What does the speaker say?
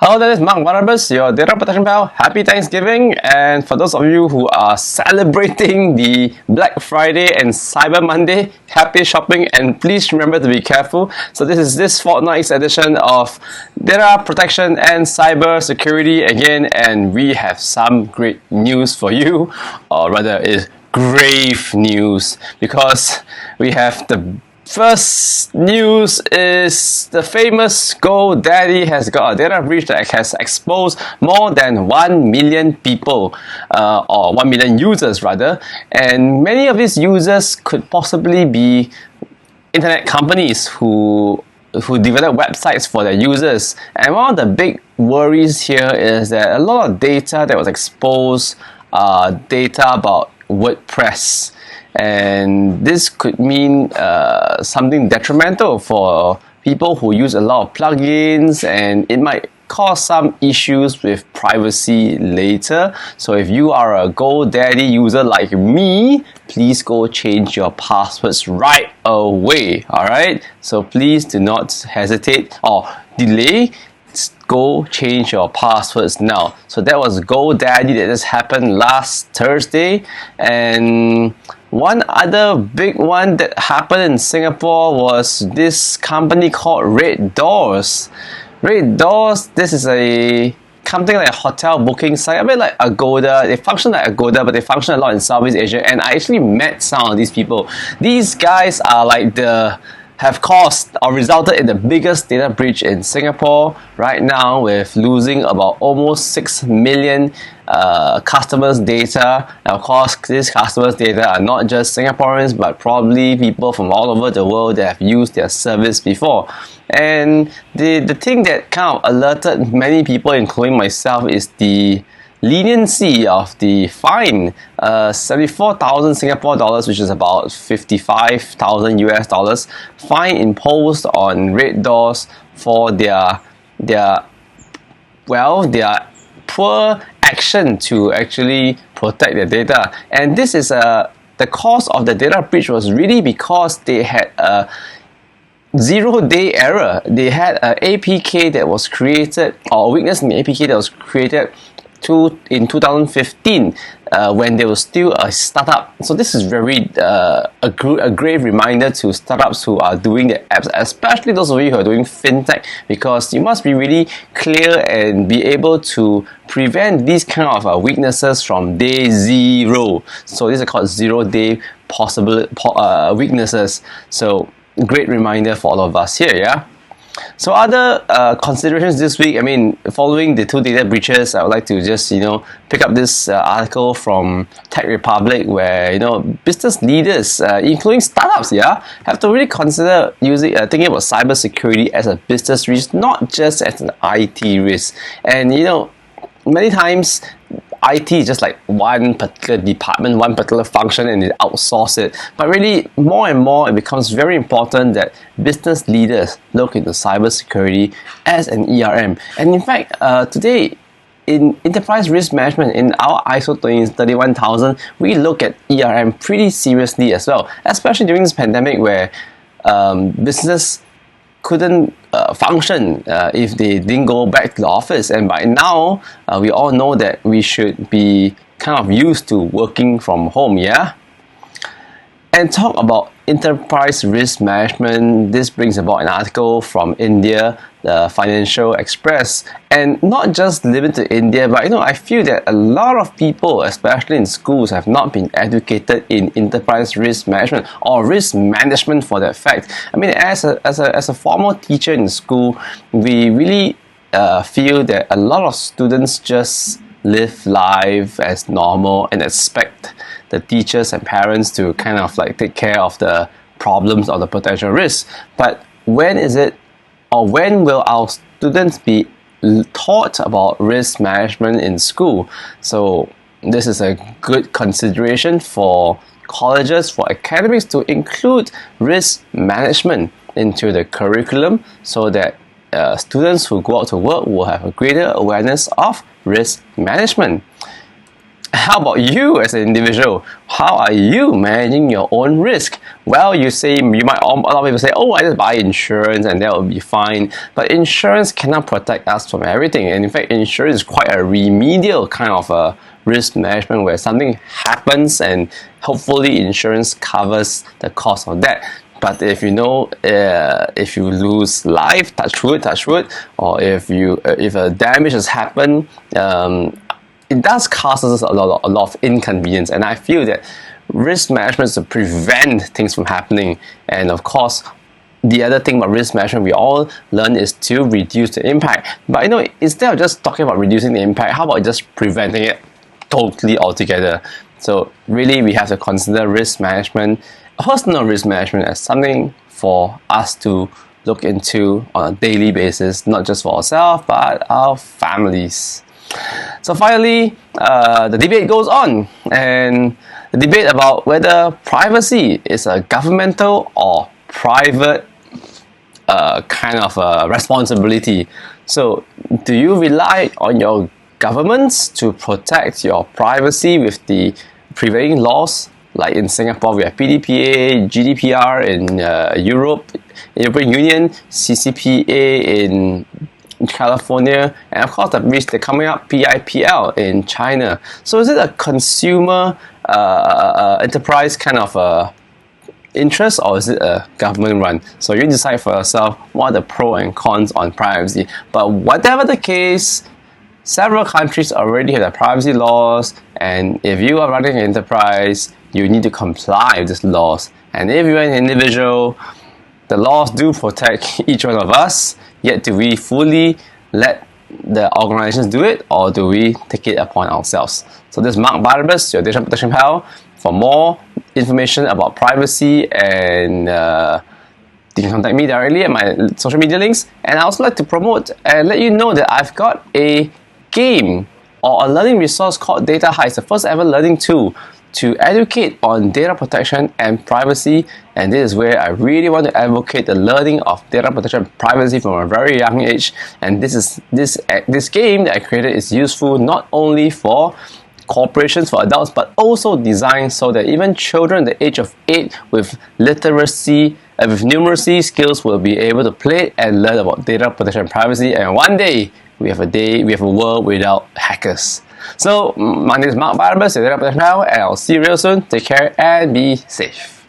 Hello, this is Mark Barnabas, your data protection pal. Happy Thanksgiving! And for those of you who are celebrating the Black Friday and Cyber Monday, happy shopping, and please remember to be careful. So this is this fortnight's edition of data protection and cyber security again, and we have some great news for you, or rather is grave news, because we have the first news is the famous GoDaddy has got a data breach that has exposed more than 1 million people, or 1 million users rather, and many of these users could possibly be internet companies who develop websites for their users. And one of the big worries here is that a lot of data that was exposed are data about WordPress. And this could mean something detrimental for people who use a lot of plugins, and it might cause some issues with privacy later. So if you are a GoDaddy user like me, please go change your passwords right away. Alright, so please do not hesitate or delay. Go change your passwords now. So that was GoDaddy that just happened last Thursday. And one other big one that happened in Singapore was this company called Reddoor. Reddoor, this is a something like a hotel booking site, a bit like Agoda. They function like Agoda, but they function a lot in Southeast Asia. And I actually met some of these people. These guys are like have caused or resulted in the biggest data breach in Singapore right now, with losing about almost 6 million customers' data. And of course, these customers' data are not just Singaporeans, but probably people from all over the world that have used their service before. And the thing that kind of alerted many people, including myself, is the leniency of the fine. 74,000 Singapore dollars, which is about 55,000 US dollars, fine imposed on Reddoor for their poor action to actually protect their data. And this is the cause of the data breach was really because they had a zero-day error. They had an APK that was created, or a weakness in the APK that was created in 2015 when they were still a startup. So this is very a grave reminder to startups who are doing the apps, especially those of you who are doing fintech, because you must be really clear and be able to prevent these kind of weaknesses from day zero. So these are called zero-day possible weaknesses. So great reminder for all of us here, yeah. So other considerations this week, I mean, following the two data breaches, I would like to just, pick up this article from Tech Republic, where, business leaders, including startups, have to really consider thinking about cybersecurity as a business risk, not just as an IT risk. And, many times IT is just like one particular department, one particular function, and they outsource it. But really, more and more, it becomes very important that business leaders look into cybersecurity as an ERM. And in fact, today, in enterprise risk management, in our ISO 31000, we look at ERM pretty seriously as well, especially during this pandemic where business couldn't function if they didn't go back to the office. And by now, we all know that we should be kind of used to working from home, yeah? And talk about enterprise risk management, this brings about an article from India, the Financial Express. And not just limited to India, but I feel that a lot of people, especially in schools, have not been educated in enterprise risk management, or risk management for that fact. I mean, as a former teacher in school, we really feel that a lot of students just live life as normal and expect the teachers and parents to kind of like take care of the problems or the potential risks. But when will our students be taught about risk management in school? So this is a good consideration for colleges, for academics, to include risk management into the curriculum, so that students who go out to work will have a greater awareness of risk management. How about you as an individual? How are you managing your own risk? Well, a lot of people say, oh, I just buy insurance and that will be fine. But insurance cannot protect us from everything. And in fact, insurance is quite a remedial kind of a risk management where something happens and hopefully insurance covers the cost of that. But if if you lose life, touch wood, or if a damage has happened, it does cause us a lot of inconvenience. And I feel that risk management is to prevent things from happening. And of course, the other thing about risk management we all learn is to reduce the impact. But instead of just talking about reducing the impact, how about just preventing it totally altogether? So really, we have to consider risk management, personal risk management, as something for us to look into on a daily basis, not just for ourselves, but our families. So finally, the debate goes on, and the debate about whether privacy is a governmental or private kind of responsibility. So do you rely on your governments to protect your privacy with the prevailing laws? Like in Singapore, we have PDPA, GDPR in European Union, CCPA in California, and of course they're coming up PIPL in China. So is it a consumer enterprise kind of interest, or is it a government run? So you decide for yourself what are the pros and cons on privacy. But whatever the case, several countries already have their privacy laws, and if you are running an enterprise, you need to comply with these laws. And if you're an individual, the laws do protect each one of us, yet do we fully let the organizations do it, or do we take it upon ourselves? So this is Mark Barnabas, your data protection pal. For more information about privacy, and you can contact me directly at my social media links. And I also like to promote and let you know that I've got a game or a learning resource called Data High. It's the first ever learning tool to educate on data protection and privacy, and this is where I really want to advocate the learning of data protection and privacy from a very young age. And this game that I created is useful not only for corporations, for adults, but also designed so that even children at the age of 8 with literacy with numeracy skills will be able to play and learn about data protection and privacy. And one day we have a world without hackers. So my name is Mark Barnabas, your data protection pal, and I'll see you real soon. Take care and be safe.